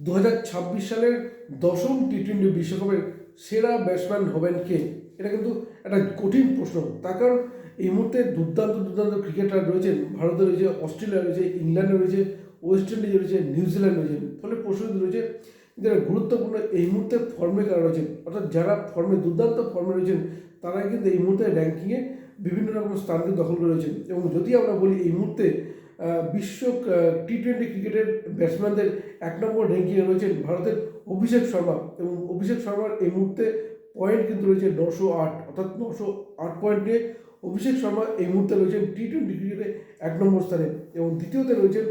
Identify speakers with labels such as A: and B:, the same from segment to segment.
A: 2026 সালের 10ম টি-20 বিশ্বকাপের সেরা ব্যাটসম্যান হবেন কে? এটা কিন্তু একটা কঠিন প্রশ্ন। তার কারণ এই মুহূর্তে দুর্দান্ত দুর্দান্ত ক্রিকেটার রয়েছেন। ভারতে রয়েছে, অস্ট্রেলিয়া রয়েছে, ইংল্যান্ডে রয়েছে, ওয়েস্ট ইন্ডিজে রয়েছে, নিউজিল্যান্ড রয়েছে। ফলে প্রশ্ন রয়েছে যারা গুরুত্বপূর্ণ এই মুহূর্তে ফর্মে কারা রয়েছেন, অর্থাৎ যারা ফর্মে দুর্দান্ত ফর্মে রয়েছেন তারাই কিন্তু এই মুহূর্তে র্যাঙ্কিংয়ে বিভিন্ন রকম স্থান কিন্তু দখল করে রয়েছেন। এবং যদি আমরা বলি এই মুহূর্তে বিশ্ব টি-20 ক্রিকেটের ব্যাটসম্যানদের 1 নম্বর র্যাঙ্কিংয়ে রয়েছেন ভারতের অভিষেক শর্মা। এবং অভিষেক শর্মার এই মুহূর্তে পয়েন্ট কিন্তু রয়েছে 908, অর্থাৎ 908 পয়েন্ট নিয়ে অভিষেক শর্মা এই মুহূর্তে রয়েছেন টি-20 ক্রিকেটে 1 নম্বর স্থানে। এবং দ্বিতীয়তে রয়েছেন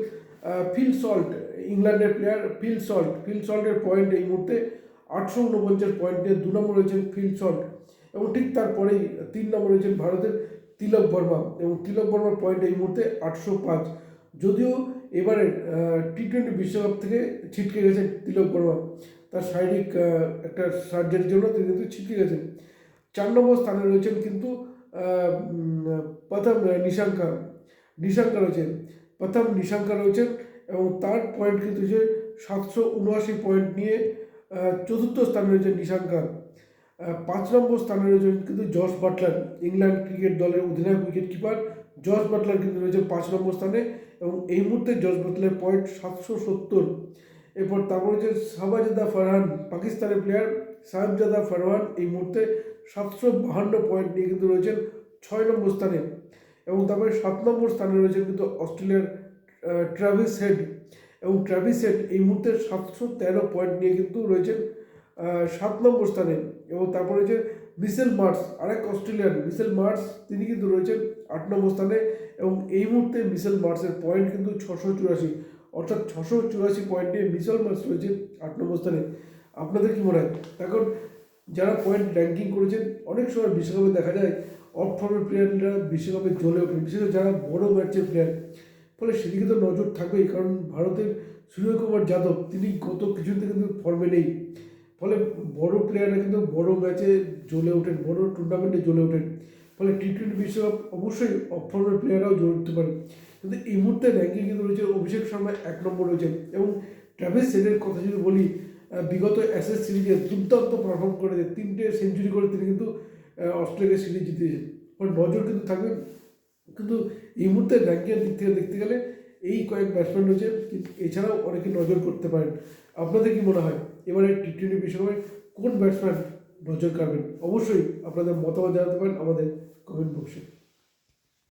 A: ফিল সল্ট, ইংল্যান্ডের প্লেয়ার ফিল সল্টের পয়েন্ট এই মুহূর্তে 849 পয়েন্ট নিয়ে 2 নম্বর রয়েছেন ফিল সল্ট। এবং ঠিক তারপরেই 3 নম্বর রয়েছেন ভারতের তিলক বর্মা, এবং তিলক বর্মার পয়েন্ট এই মুহূর্তে 805। যদিও এবারের টি-20 বিশ্বকাপ থেকে ছিটকে গেছেন তিলক বর্মা, তার শারীরিক একটা সার্জারির জন্য তিনি কিন্তু ছিটকে গেছেন। 4 নম্বর স্থানে রয়েছেন কিন্তু প্রথম নিশাঙ্কা রয়েছেন, রয়েছেন। এবং তার পয়েন্ট কিন্তু যে 779 পয়েন্ট নিয়ে চতুর্থ স্থানে রয়েছেন নিশাঙ্কা। 5 নম্বর স্থানে রয়েছেন কিন্তু জস বাটলার, ইংল্যান্ড ক্রিকেট দলের অধিনায়ক উইকেট কিপার জস বাটলার কিন্তু রয়েছে 5 নম্বর স্থানে। এবং এই মুহূর্তে জস বাটলারের পয়েন্ট 770। এরপর তারপর রয়েছে শাহজাদা ফারহান, পাকিস্তানের প্লেয়ার শাহজাদা ফারহান এই মুহূর্তে 752 পয়েন্ট নিয়ে কিন্তু রয়েছেন 6 নম্বর স্থানে। এবং তারপরে 7 নম্বর স্থানে রয়েছেন কিন্তু অস্ট্রেলিয়ার ট্রাভিস হেড, এবং ট্রাভিস হেড এই মুহূর্তে 713 পয়েন্ট নিয়ে কিন্তু রয়েছেন 7 নম্বর স্থানে। এবং তারপরে রয়েছে মিচেল মার্শ, আরেক অস্ট্রেলিয়ান মিচেল মার্শ, তিনি কিন্তু রয়েছেন 8 নম্বর স্থানে। এবং এই মুহূর্তে মিচেল মার্শের পয়েন্ট কিন্তু 684, অর্থাৎ 684 পয়েন্ট নিয়ে মিচেল মার্শ রয়েছে 8 নম্বর স্থানে। আপনাদের কি মনে হয়? এখন যারা পয়েন্ট র্যাঙ্কিং করেছেন, অনেক সময় বিশ্বকাপে দেখা যায় অফ ফর্মের প্লেয়াররা বিশ্বকাপে জ্বলে ওঠেন, বিশেষ করে যারা বড় ম্যাচের প্লেয়ার। ফলে সেদিকে তো নজর থাকবেই, কারণ ভারতের সূর্যকুমার যাদব তিনি গত কিছুদিন থেকে কিন্তু ফর্মে নেই। ফলে বড় প্লেয়াররা কিন্তু বড় ম্যাচে জ্বলে ওঠেন, বড় টুর্নামেন্টে জ্বলে ওঠেন। ফলে টি-20 বিশ্বকাপ অবশ্যই অফ ফর্মের প্লেয়াররাও জ্বলে উঠতে পারে। কিন্তু এই মুহূর্তে র্যাঙ্কিং কিন্তু রয়েছে অভিষেক শর্মা 1 নম্বর রয়েছেন। এবং ট্রাভিস হেডের কথা যদি বলি, বিগত অ্যাশেজ সিরিজে দুর্দান্ত পারফর্ম করে 3টে সেঞ্চুরি করে তিনি কিন্তু অস্ট্রেলিয়া সিরিজ জিতিয়েছেন। ফলে নজর কিন্তু থাকবে। কিন্তু এই মুহূর্তে র্যাঙ্কিংয়ের দিক থেকে দেখতে গেলে এই কয়েক ব্যাটসম্যান রয়েছে, কিন্তু এছাড়াও অনেকে নজর করতে পারেন। আপনাদের কি মনে হয় এবারে টি-20 বিশ্বকাপে কোন ব্যাটসম্যান নজর কাড়বেন? অবশ্যই আপনাদের মতামত জানাতে পারেন আমাদের কমেন্ট বক্সে।